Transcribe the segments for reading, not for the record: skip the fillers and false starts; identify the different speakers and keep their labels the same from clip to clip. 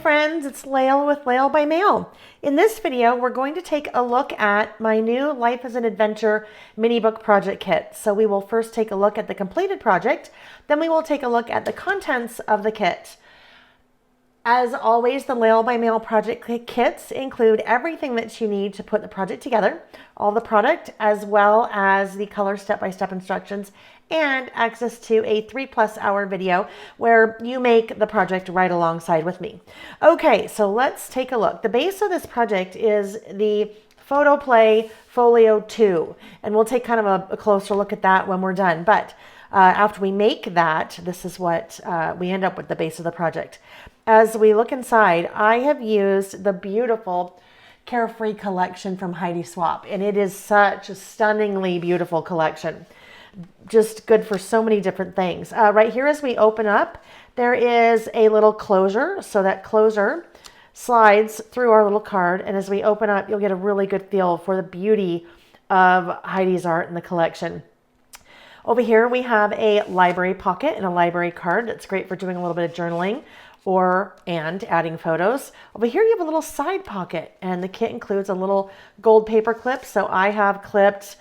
Speaker 1: friends, it's Layle with Layle by Mail. In this video, we're going to take a look at my new Life as an Adventure mini book project kit. So we will first take a look at the completed project, then we will take a look at the contents of the kit. As always, the Layle by Mail project kits include everything that you need to put the project together, all the product, as well as the color step-by-step instructions, and access to a 3+ hour video where you make the project right alongside with me. Okay, so let's take a look. The base of this project is the Photoplay Folio 2, and we'll take kind of a closer look at that when we're done. But after we make that, this is what we end up with, the base of the project. As we look inside, I have used the beautiful Carefree collection from Heidi Swapp, and it is such a stunningly beautiful collection. Just good for so many different things. Right here, as we open up, there is a little closure. So that closure slides through our little card, and as we open up, you'll get a really good feel for the beauty of Heidi's art in the collection. Over here, we have a library pocket and a library card. That's great for doing a little bit of journaling and adding photos. Over here, you have a little side pocket, and the kit includes a little gold paper clip. So I have clipped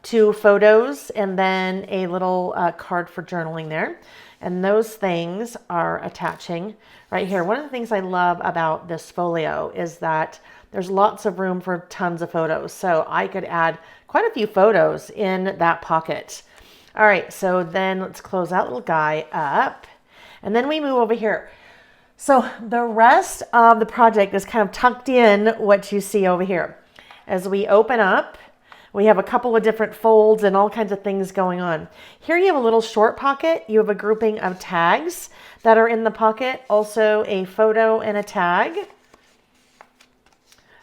Speaker 1: 2 photos and then a little card for journaling there. And those things are attaching right here. One of the things I love about this folio is that there's lots of room for tons of photos. So I could add quite a few photos in that pocket. All right, so then let's close that little guy up. And then we move over here. So the rest of the project is kind of tucked in what you see over here. As we open up, we have a couple of different folds and all kinds of things going on. Here you have a little short pocket. You have a grouping of tags that are in the pocket. Also a photo and a tag.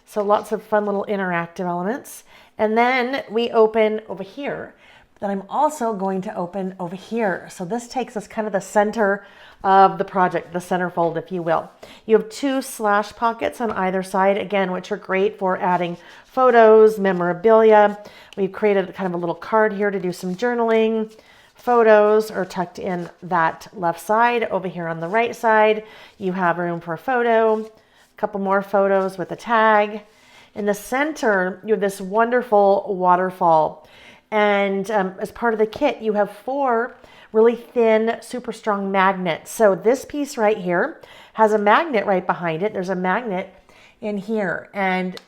Speaker 1: So lots of fun little interactive elements. And then we open over here. Then I'm also going to open over here. So this takes us kind of the center of the project, the centerfold, if you will. You have 2 slash pockets on either side, again, which are great for adding photos, memorabilia. We've created kind of a little card here to do some journaling. Photos are tucked in that left side. Over here on the right side, you have room for a photo, a couple more photos with a tag. In the center, you have this wonderful waterfall. And as part of the kit, you have 4 really thin, super strong magnets. So this piece right here has a magnet right behind it. There's a magnet in here, and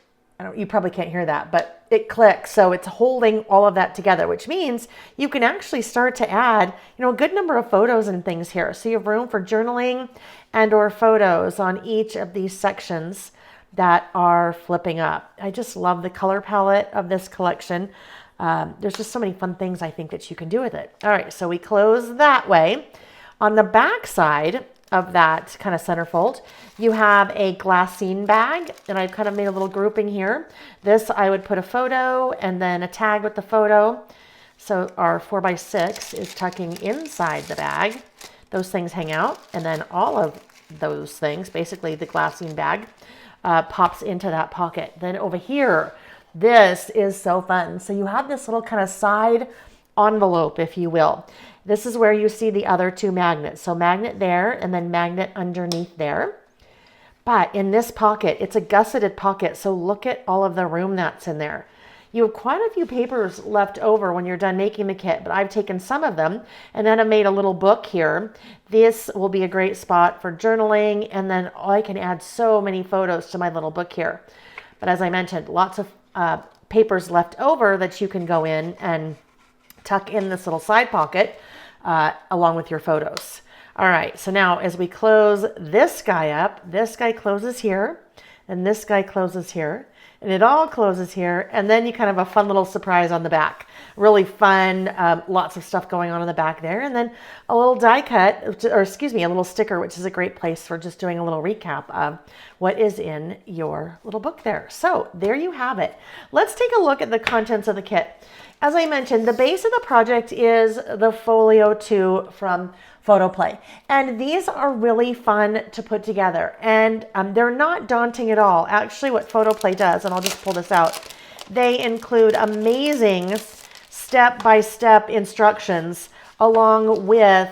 Speaker 1: you probably can't hear that, but it clicks. So it's holding all of that together, which means you can actually start to add, a good number of photos and things here. So you have room for journaling and or photos on each of these sections that are flipping up. I just love the color palette of this collection. There's just so many fun things I think that you can do with it. All right, so we close that way. On the back side of that kind of centerfold, you have a Glassine bag, and I've kind of made a little grouping here. This, I would put a photo and then a tag with the photo. So our 4x6 is tucking inside the bag. Those things hang out, and then all of those things, basically the Glassine bag, pops into that pocket. Then over here, this is so fun. So you have this little kind of side envelope, if you will. This is where you see the other 2 magnets. So magnet there and then magnet underneath there. But in this pocket, it's a gusseted pocket. So look at all of the room that's in there. You have quite a few papers left over when you're done making the kit, but I've taken some of them and then I've made a little book here. This will be a great spot for journaling, and then I can add so many photos to my little book here. But as I mentioned, lots of papers left over that you can go in and tuck in this little side pocket along with your photos. All right, so now as we close this guy up, this guy closes here, and this guy closes here, and it all closes here, and then you kind of have a fun little surprise on the back. Really fun, lots of stuff going on in the back there, and then a little die cut, or excuse me, a little sticker, which is a great place for just doing a little recap of what is in your little book there. So there you have it. Let's take a look at the contents of the kit. As I mentioned, the base of the project is the Folio 2 from Photoplay. And these are really fun to put together. And they're not daunting at all. Actually, what Photoplay does, and I'll just pull this out, they include amazing step-by-step instructions along with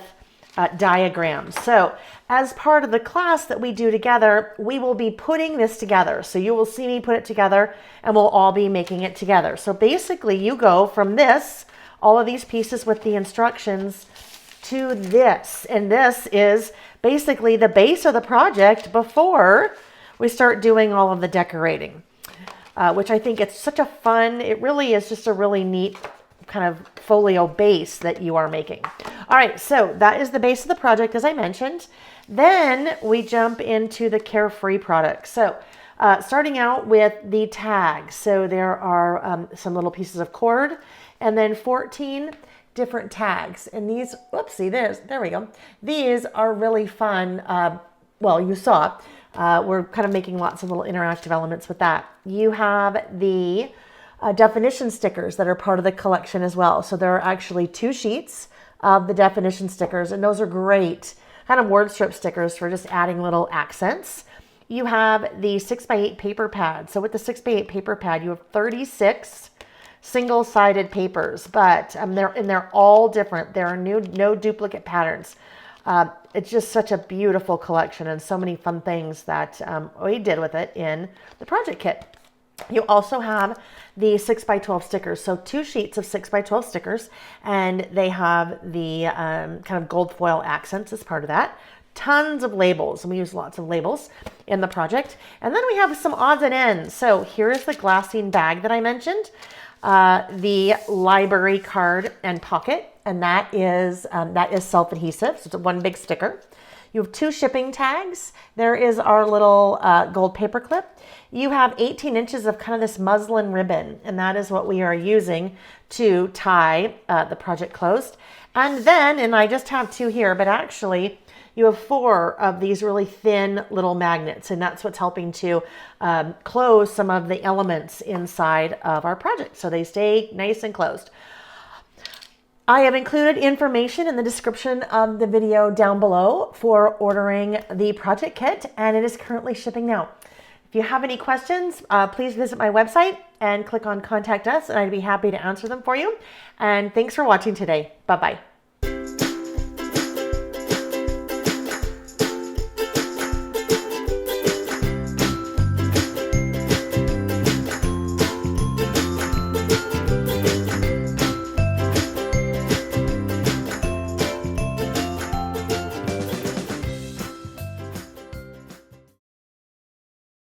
Speaker 1: diagrams. So as part of the class that we do together, we will be putting this together. So you will see me put it together and we'll all be making it together. So basically you go from this, all of these pieces with the instructions, to this. And this is basically the base of the project before we start doing all of the decorating, which I think it's such a fun, it really is just a really neat kind of folio base that you are making. All right, so that is the base of the project, as I mentioned. Then we jump into the Carefree product. So starting out with the tags. So there are some little pieces of cord and then 14 different tags. And these, whoopsie, there we go. These are really fun. Well, you saw, we're kind of making lots of little interactive elements with that. You have the definition stickers that are part of the collection as well. So there are actually 2 sheets of the definition stickers, and those are great kind of word strip stickers for just adding little accents. You have the 6x8 paper pad. So with the 6x8 paper pad, you have 36 single-sided papers, but they're all different. There are no duplicate patterns. It's just such a beautiful collection and so many fun things that we did with it in the project kit. You also have the 6x12 stickers. So 2 sheets of 6x12 stickers, and they have the kind of gold foil accents as part of that. Tons of labels, and we use lots of labels in the project. And then we have some odds and ends. So here's the Glassine bag that I mentioned, the library card and pocket, and that is self-adhesive. So it's one big sticker. You have 2 shipping tags. There is our little gold paper clip. You have 18 inches of kind of this muslin ribbon, and that is what we are using to tie the project closed. And then, and I just have 2 here, but actually you have 4 of these really thin little magnets, and that's what's helping to close some of the elements inside of our project, so they stay nice and closed. I have included information in the description of the video down below for ordering the project kit, and it is currently shipping now. If you have any questions, please visit my website and click on Contact Us, and I'd be happy to answer them for you. And thanks for watching today. Bye-bye.